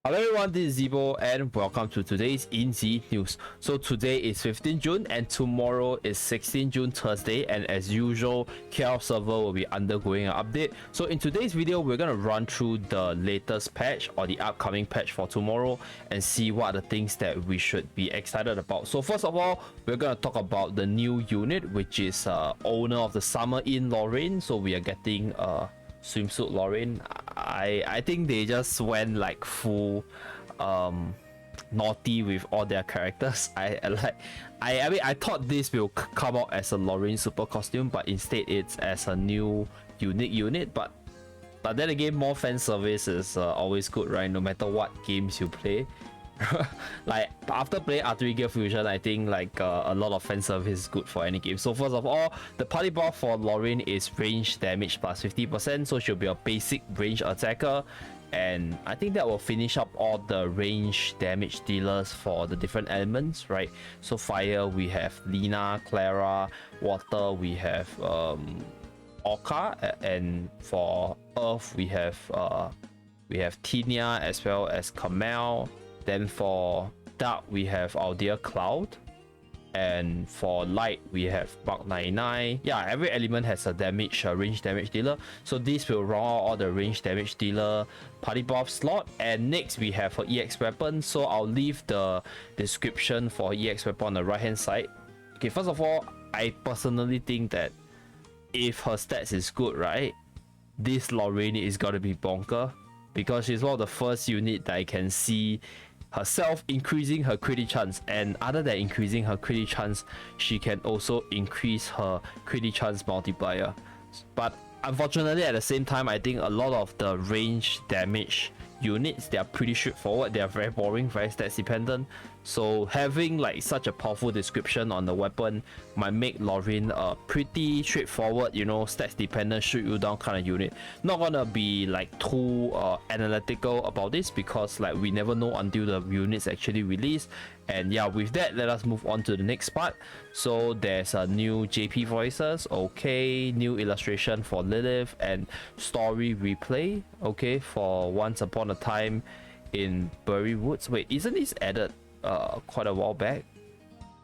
Hello everyone, this is Zibo and welcome to today's InZ News. So today is 15 June and tomorrow is 16 June Thursday, and as usual, KL server will be undergoing an update. So in today's video, we're going to run through the latest patch or the upcoming patch for tomorrow and see what are the things that we should be excited about. So first of all, we're going to talk about the new unit, which is owner of the Summer Inn Lorraine. So we are getting swimsuit Lorraine. I think they just went like full naughty with all their characters. I mean I thought this will come out as a Lorraine super costume, but instead it's as a new unique unit. But then again, more fan service is always good, right? No matter what games you play. Like after playing Artery Gear Fusion, I think like a lot of fan service is good for any game. So first of all, the party buff for Lorraine is range damage plus 50%, so she'll be a basic range attacker, and I think that will finish up all the range damage dealers for the different elements, right? So fire, we have Lina, Clara. Water, we have Orca, and for earth we have Tinia as well as Kamel. Then for dark, we have our dear Cloud. And for light, we have Mark 99. Yeah, every element has a range damage dealer. So this will run out all the range damage dealer party buff slot. And next, we have her EX weapon. So I'll leave the description for EX weapon on the right hand side. Okay, first of all, I personally think that if her stats is good, right, this Lorraine is gonna be bonker, because she's one of the first unit that I can see herself increasing her crit chance, and other than increasing her crit chance, she can also increase her crit chance multiplier. But unfortunately, at the same time, I think a lot of the range damage units, they are pretty straightforward. They are very boring, very stats dependent. So having like such a powerful description on the weapon might make Lorraine a pretty straightforward, you know, stats dependent, shoot you down kind of unit. Not gonna be like too analytical about this, because like we never know until the units actually release. And yeah, with that, let us move on to the next part. So there's a new JP voices, okay, new illustration for Lilith, and story replay, okay, for Once Upon a Time in Bury Woods. Wait, isn't this added quite a while back?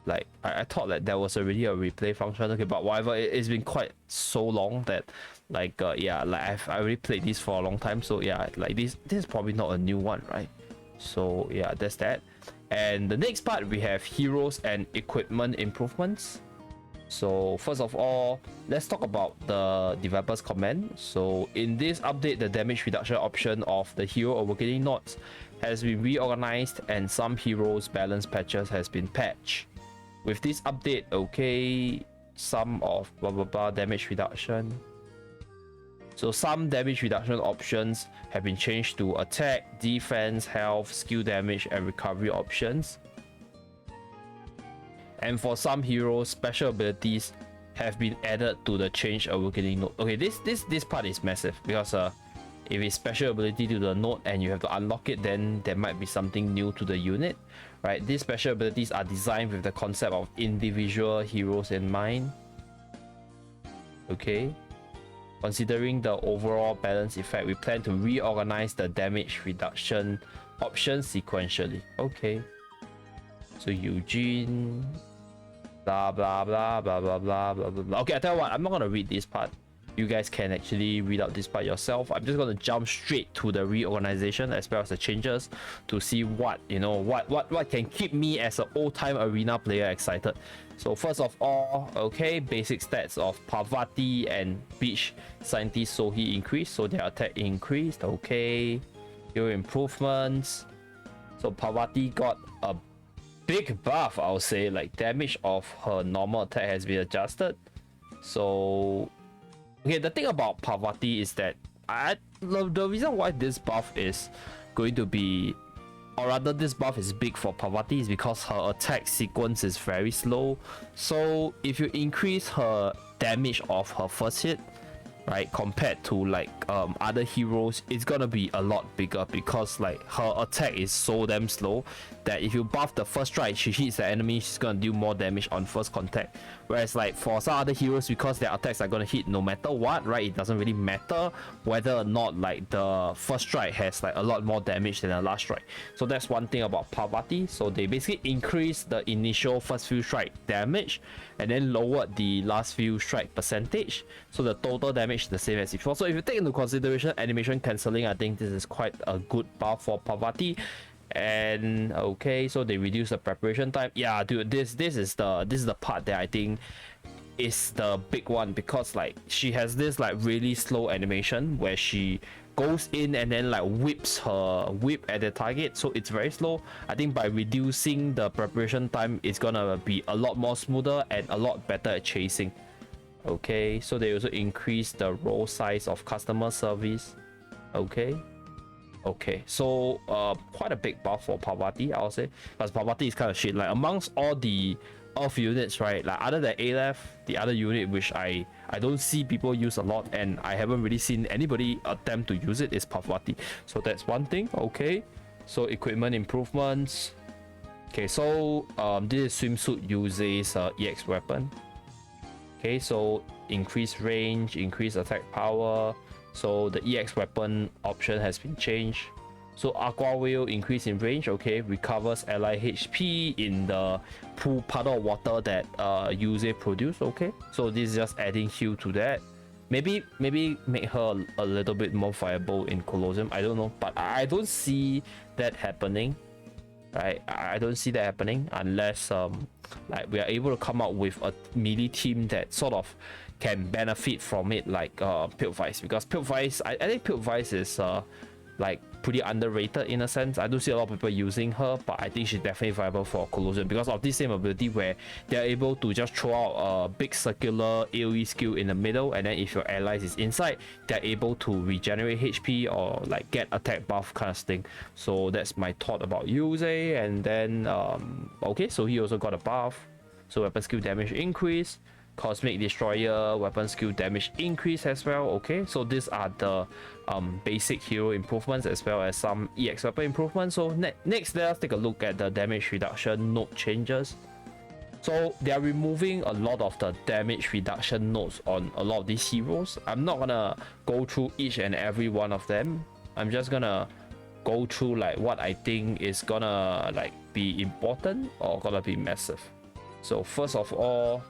Like I thought that there was already a replay function. Okay, but whatever, it's been quite so long that like yeah, like I already played this for a long time. So yeah, like this is probably not a new one, right? So yeah, that's that. And the next part, we have heroes and equipment improvements. So first of all, let's talk about the developers comment. So in this update, the damage reduction option of the hero awakening knots has been reorganized, and some heroes balance patches has been patched. With this update, okay, some of blah blah blah damage reduction. So some damage reduction options have been changed to attack, defense, health, skill damage, and recovery options. And for some heroes, special abilities have been added to the change awakening node. Okay, this part is massive, because if it's special ability to the node and you have to unlock it, then there might be something new to the unit, right? These special abilities are designed with the concept of individual heroes in mind. Okay. Considering the overall balance effect, we plan to reorganize the damage reduction options sequentially. Okay. So Eugene, blah blah blah blah blah blah blah blah. Okay, I tell you what, I'm not gonna read this part. You guys can actually read out this part yourself. I'm just gonna jump straight to the reorganization as well as the changes to see what, you know, what can keep me as an old-time arena player excited. So first of all, okay, basic stats of Parvati and Beach Scientist Sohi increased, so their attack increased. Okay, hero improvements. So Parvati got a big buff, I would say. Like damage of her normal attack has been adjusted. So okay, the thing about Parvati is that the reason why this buff is going to be, or rather this buff is big for Parvati, is because her attack sequence is very slow. So if you increase her damage of her first hit, right, compared to like other heroes, it's gonna be a lot bigger because like her attack is so damn slow that if you buff the first strike, she hits the enemy, she's gonna do more damage on first contact. Whereas like for some other heroes, because their attacks are gonna hit no matter what, right, it doesn't really matter whether or not like the first strike has like a lot more damage than the last strike. So that's one thing about Parvati. So they basically increase the initial first few strike damage and then lowered the last few strike percentage, so the total damage is the same as before. So if you take into consideration animation cancelling, I think this is quite a good buff for Parvati. And okay, so they reduce the preparation time. Yeah, dude, this is the part that I think is the big one, because like she has this like really slow animation where she goes in and then like whips her whip at the target, so it's very slow. I think by reducing the preparation time, it's gonna be a lot more smoother and a lot better at chasing. Okay, so they also increase the role size of customer service. Okay, so quite a big buff for Parvati, I'll say, because Parvati is kind of shit. Like amongst all the off units, right, like other than Aleph, the other unit which I don't see people use a lot, and I haven't really seen anybody attempt to use it, is Parvati. So that's one thing. Okay, so equipment improvements. Okay, so this swimsuit uses EX weapon. Okay, so increased range, increased attack power. So the EX weapon option has been changed. So Aqua Wheel increase in range. Okay, recovers ally HP in the pool puddle of water that Yuze produce. Okay, so this is just adding heal to that. Maybe make her a little bit more viable in Colosseum, I don't know, but I don't see that happening, right? I don't see that happening unless like we are able to come up with a melee team that sort of can benefit from it, like Piltvice, because Piltvice, I think Piltvice is like pretty underrated in a sense. I do see a lot of people using her, but I think she's definitely viable for Colosseum because of this same ability where they're able to just throw out a big circular AoE skill in the middle, and then if your allies is inside, they're able to regenerate HP or like get attack buff kind of thing. So that's my thought about Yuze. And then okay, so he also got a buff, so weapon skill damage increase, Cosmic Destroyer weapon skill damage increase as well. Okay, so these are the basic hero improvements as well as some EX weapon improvements. So next, let us take a look at the damage reduction node changes. So they are removing a lot of the damage reduction nodes on a lot of these heroes. I'm not gonna go through each and every one of them. I'm just gonna go through like what I think is gonna like be important or gonna be massive. So first of all,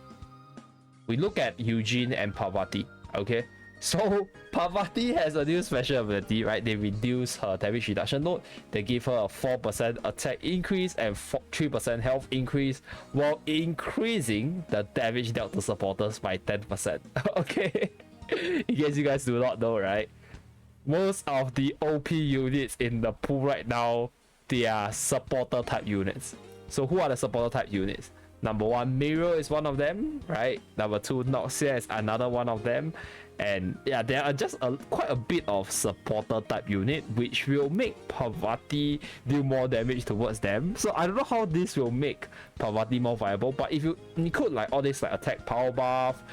we look at Eugene and Parvati. Okay, so Parvati has a new special ability, right? They reduce her damage reduction node. They give her a 4% attack increase and 3% health increase, while increasing the damage dealt to supporters by 10%. Okay, in case you guys do not know, right? Most of the OP units in the pool right now, they are supporter type units. So who are the supporter type units? Number one, Miro is one of them, right? Number two, Noxia is another one of them. And yeah, there are just quite a bit of supporter type unit, which will make Parvati do more damage towards them. So I don't know how this will make Parvati more viable, but if you include like all this like attack power buff,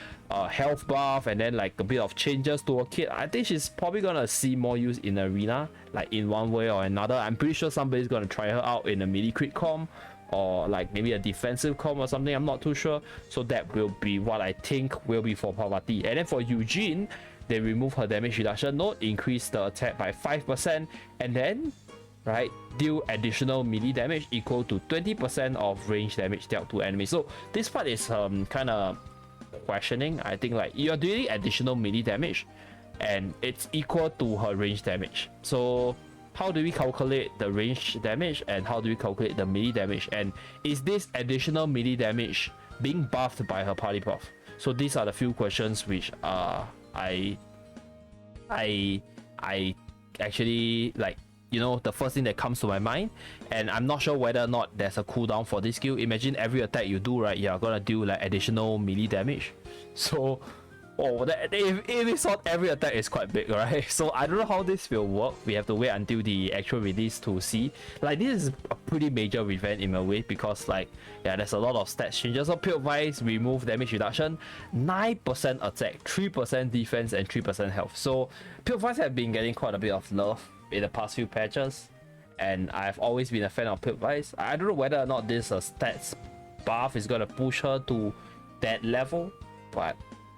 health buff, and then like a bit of changes to her kit, I think she's probably gonna see more use in arena, like in one way or another. I'm pretty sure somebody's gonna try her out in a melee crit comp, or like maybe a defensive comp or something, I'm not too sure. So that will be what I think will be for Parvati. And then for Eugene, they remove her damage reduction node, increase the attack by 5%, and then right, deal additional melee damage equal to 20% of range damage dealt to enemies. So this part is kind of questioning. I think like you're doing additional melee damage and it's equal to her range damage. So how do we calculate the range damage and how do we calculate the melee damage, and is this additional melee damage being buffed by her party buff? So these are the few questions which I actually, like, you know, the first thing that comes to my mind. And I'm not sure whether or not there's a cooldown for this skill. Imagine every attack you do, right, you're gonna do like additional melee damage. So Oh, if it's on every attack, is quite big, right? So I don't know how this will work. We have to wait until the actual release to see. Like, this is a pretty major event in a way, because like, yeah, there's a lot of stats changes. So Pure Vice remove damage reduction, 9% attack, 3% defense, and 3% health. So Pure Vice have been getting quite a bit of love in the past few patches, and I've always been a fan of Pure Vice. I don't know whether or not this stats buff is gonna push her to that level, but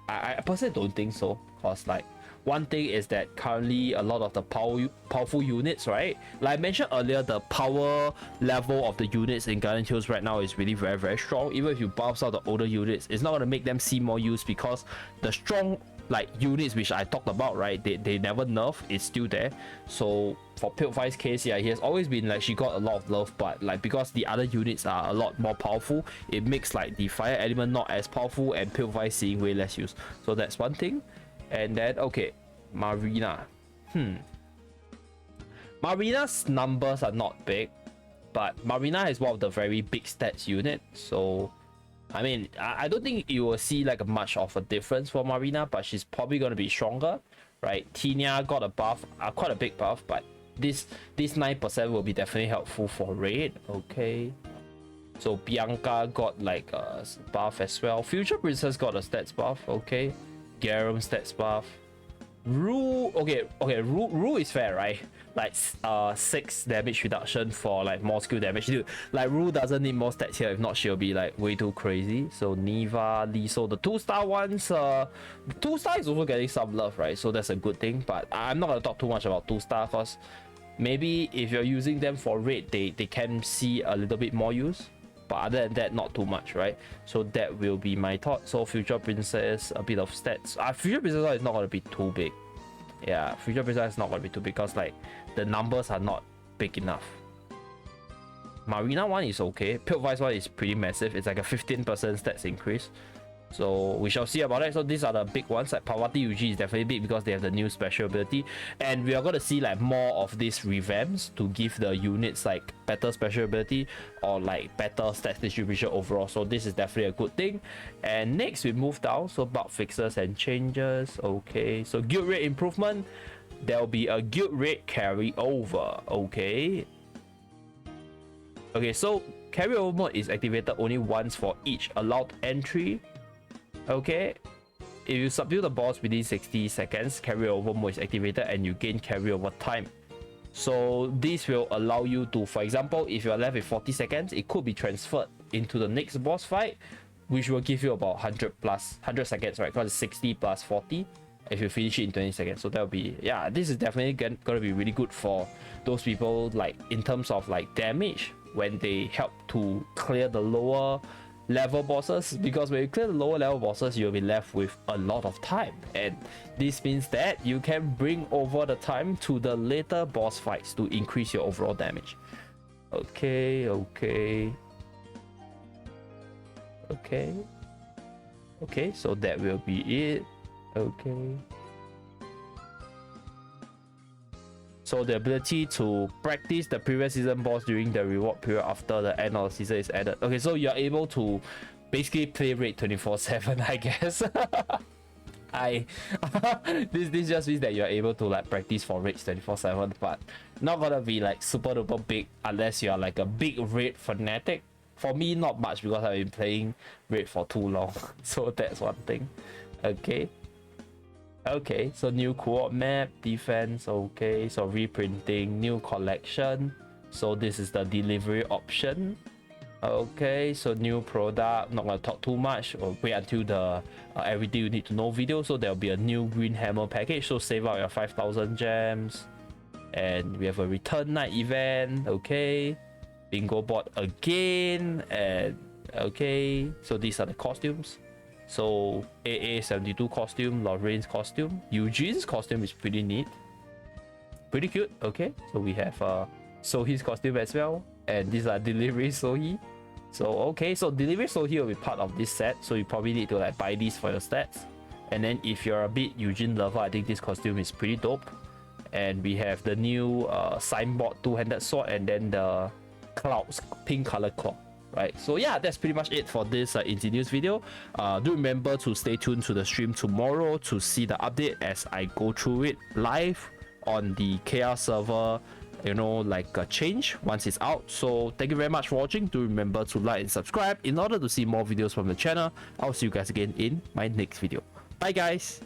I personally don't think so, because like, one thing is that currently a lot of the powerful units, right, like I mentioned earlier, the power level of the units in Guardian Tales right now is really very, very strong. Even if you buff out the older units, it's not going to make them see more use, because the strong like units which I talked about, right, they never nerf, it's still there. So for Pure Vice's case, yeah, he has always been like, she got a lot of love, but like, because the other units are a lot more powerful, it makes like the fire element not as powerful, and Pure Vice seeing way less use. So that's one thing. And then okay, Marina. Marina's numbers are not big, but Marina is one of the very big stats unit. So I mean, I don't think you will see like much of a difference for Marina, but she's probably going to be stronger, right? Tina got a buff, quite a big buff, but this 9% will be definitely helpful for raid. Okay, so Bianca got like a buff as well. Future Princess got a stats buff. Okay, Garum stats buff. Rue, okay, Rue is fair, right? Like 6 damage reduction for like more skill damage. Dude, like Rue doesn't need more stats here, if not she'll be like way too crazy. So Neva, Liso, the 2-star ones, the 2-star is also getting some love, right? So that's a good thing, but I'm not gonna talk too much about 2-star, because maybe if you're using them for raid, they can see a little bit more use, but other than that, not too much, right? So that will be my thought. So Future Princess, a bit of stats. Future Princess is not going to be too big. Yeah, Future Princess is not going to be too big, because like, the numbers are not big enough. Marina one is okay. Pure Vice one is pretty massive. It's like a 15% stats increase. So we shall see about it. So these are the big ones. Like Parvati UG is definitely big, because they have the new special ability, and we are going to see like more of these revamps to give the units like better special ability, or like better stats distribution overall. So this is definitely a good thing. And next we move down, so bug fixes and changes. Okay, so guild rate improvement, there'll be a guild rate carryover. Okay, so carryover mode is activated only once for each allowed entry. Okay, if you subdue the boss within 60 seconds, carryover mode is activated and you gain carryover time. So this will allow you to, for example, if you are left with 40 seconds, it could be transferred into the next boss fight, which will give you about 100 seconds, right? Because it's 60 plus 40 if you finish it in 20 seconds. So that'll be, yeah, this is definitely gonna be really good for those people, like in terms of like damage, when they help to clear the lower level bosses, because when you clear the lower level bosses, you'll be left with a lot of time, and this means that you can bring over the time to the later boss fights to increase your overall damage. Okay, so that will be it. Okay, so the ability to practice the previous season boss during the reward period after the end of the season is added. Okay, so you're able to basically play raid 24/7, I guess. This just means that you're able to like practice for raids 24/7, but not gonna be like super duper big unless you're like a big raid fanatic. For me, not much, because I've been playing raid for too long. So that's one thing. Okay, so new co-op map, defense. Okay, so reprinting, new collection. So this is the delivery option. Okay, so new product, not gonna talk too much, or wait until the everything you need to know video. So there'll be a new green hammer package, so save out your 5,000 gems. And we have a return night event. Okay, bingo board again. And okay, so these are the costumes. So AA72 costume, Lorraine's costume, Eugene's costume is pretty neat, pretty cute. Okay, so we have Sohi's costume as well, and these are delivery Sohi. So okay, so delivery Sohi will be part of this set, so you probably need to like buy these for your stats. And then if you're a bit Eugene lover, I think this costume is pretty dope. And we have the new signboard two-handed sword, and then the clouds pink color claw. right? So yeah, that's pretty much it for this Indie News video. Do remember to stay tuned to the stream tomorrow to see the update as I go through it live on the KR server, you know, like a change once it's out. So thank you very much for watching. Do remember to like and subscribe in order to see more videos from the channel. I'll see you guys again in my next video. Bye guys.